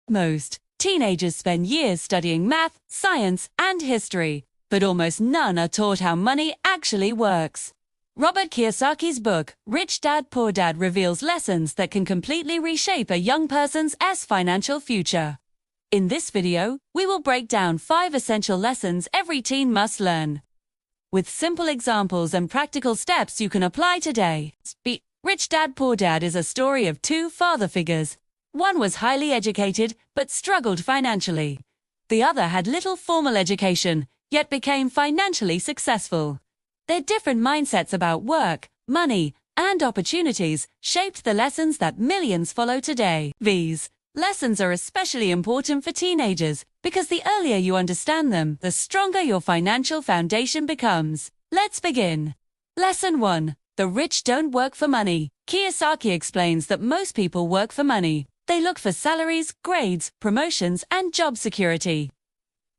Most teenagers spend years studying math, science, and history, but almost none are taught how money actually works. Robert Kiyosaki's book, Rich Dad, Poor Dad, reveals lessons that can completely reshape a young person's financial future. In this video, we will break down 5 essential lessons every teen must learn. With simple examples and practical steps you can apply today. Rich Dad, Poor Dad is a story of 2 father figures. One was highly educated, but struggled financially. The other had little formal education, yet became financially successful. Their different mindsets about work, money, and opportunities shaped the lessons that millions follow today. These lessons are especially important for teenagers because the earlier you understand them, the stronger your financial foundation becomes. Let's begin. Lesson 1. The rich don't work for money. Kiyosaki explains that most people work for money. They look for salaries, grades, promotions, and job security.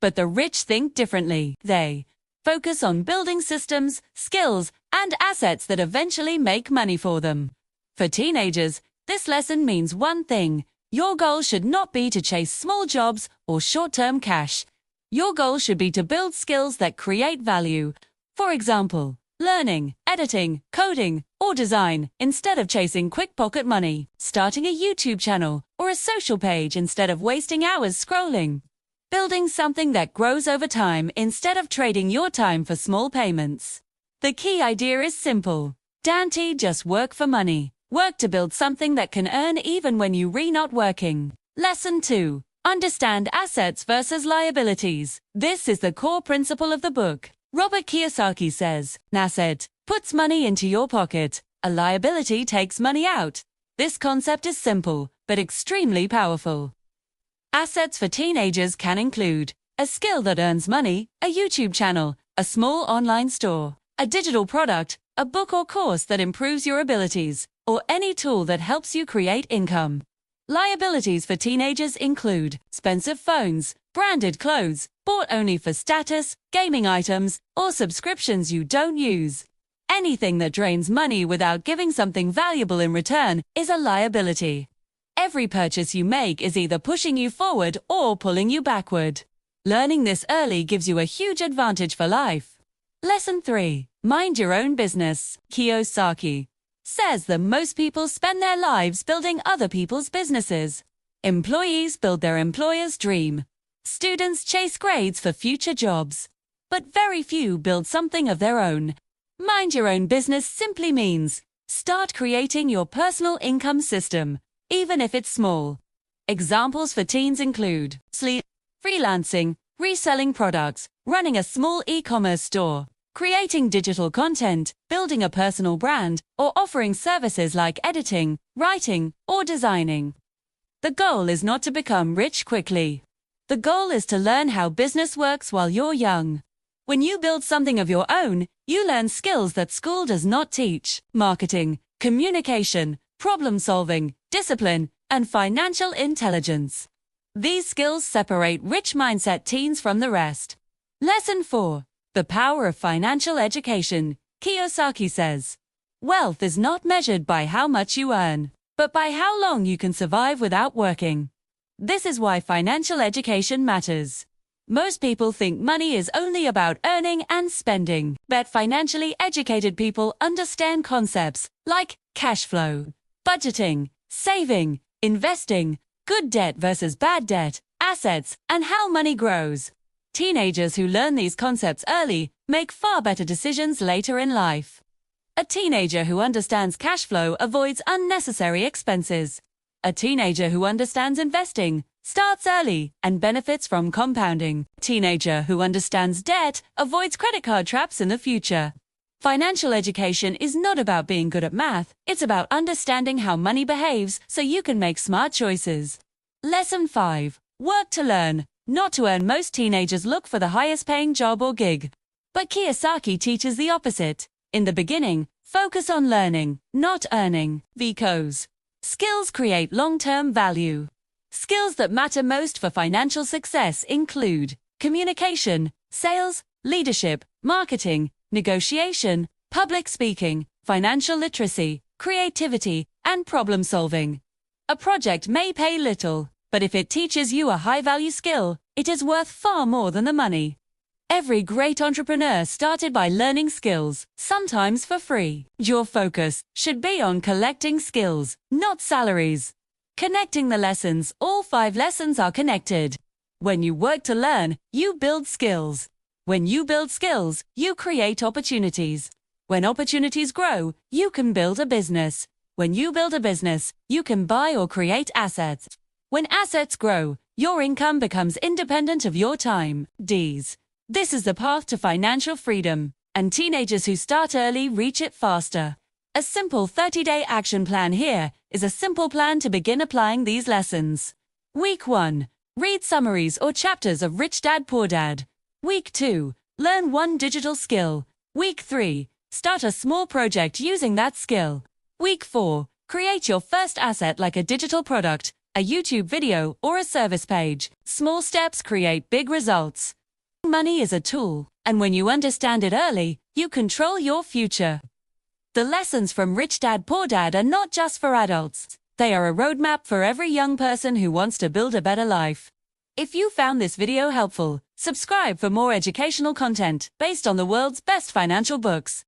But the rich think differently. They focus on building systems, skills, and assets that eventually make money for them. For teenagers, this lesson means one thing. Your goal should not be to chase small jobs or short-term cash. Your goal should be to build skills that create value. For example, learning, editing, coding, or design instead of chasing quick pocket money, starting a YouTube channel or a social page instead of wasting hours scrolling, building something that grows over time instead of trading your time for small payments. The key idea is simple. Don't just work for money. Work to build something that can earn even when you're not working. Lesson 2. Understand assets versus liabilities. This is the core principle of the book. Robert Kiyosaki says, an asset puts money into your pocket. A liability takes money out. This concept is simple, but extremely powerful. Assets for teenagers can include a skill that earns money, a YouTube channel, a small online store, a digital product, a book or course that improves your abilities, or any tool that helps you create income. Liabilities for teenagers include expensive phones, branded clothes, bought only for status, gaming items, or subscriptions you don't use. Anything that drains money without giving something valuable in return is a liability. Every purchase you make is either pushing you forward or pulling you backward. Learning this early gives you a huge advantage for life. Lesson 3. Mind your own business. Kiyosaki says that most people spend their lives building other people's businesses. Employees build their employer's dream. Students chase grades for future jobs. But very few build something of their own. Mind your own business simply means start creating your personal income system, even if it's small. Examples for teens include freelancing, reselling products, running a small e-commerce store, creating digital content, building a personal brand, or offering services like editing, writing, or designing. The goal is not to become rich quickly. The goal is to learn how business works while you're young. When you build something of your own, you learn skills that school does not teach: marketing, communication, problem-solving, discipline, and financial intelligence. These skills separate rich mindset teens from the rest. Lesson 4. The power of financial education. Kiyosaki says, wealth is not measured by how much you earn, but by how long you can survive without working. This is why financial education matters. Most people think money is only about earning and spending, but financially educated people understand concepts like cash flow, budgeting, saving, investing, good debt versus bad debt, assets, and how money grows. Teenagers who learn these concepts early make far better decisions later in life. A teenager who understands cash flow avoids unnecessary expenses. A teenager who understands investing starts early and benefits from compounding. A teenager who understands debt avoids credit card traps in the future. Financial education is not about being good at math, it's about understanding how money behaves so you can make smart choices. Lesson 5. Work to learn, not to earn. Most teenagers look for the highest paying job or gig. But Kiyosaki teaches the opposite. In the beginning, focus on learning, not earning, because skills create long-term value. Skills that matter most for financial success include communication, sales, leadership, marketing, negotiation, public speaking, financial literacy, creativity, and problem solving. A project may pay little, But if it teaches you a high-value skill, it is worth far more than the money. Every great entrepreneur started by learning skills, sometimes for free. Your focus should be on collecting skills, not salaries. Connecting the lessons. All 5 lessons are connected. When you work to learn, you build skills. When you build skills, you create opportunities. When opportunities grow, you can build a business. When you build a business, you can buy or create assets. When assets grow, your income becomes independent of your time. Ds. This is the path to financial freedom, and teenagers who start early reach it faster. A simple 30-day action plan here is a simple plan to begin applying these lessons. Week 1. Read summaries or chapters of Rich Dad Poor Dad. Week 2. Learn one digital skill. Week 3. Start a small project using that skill. Week 4. Create your first asset like a digital product, a YouTube video, or a service page. Small steps create big results. Money is a tool, and when you understand it early, you control your future. The lessons from Rich Dad Poor Dad are not just for adults. They are a roadmap for every young person who wants to build a better life. If you found this video helpful, subscribe for more educational content based on the world's best financial books.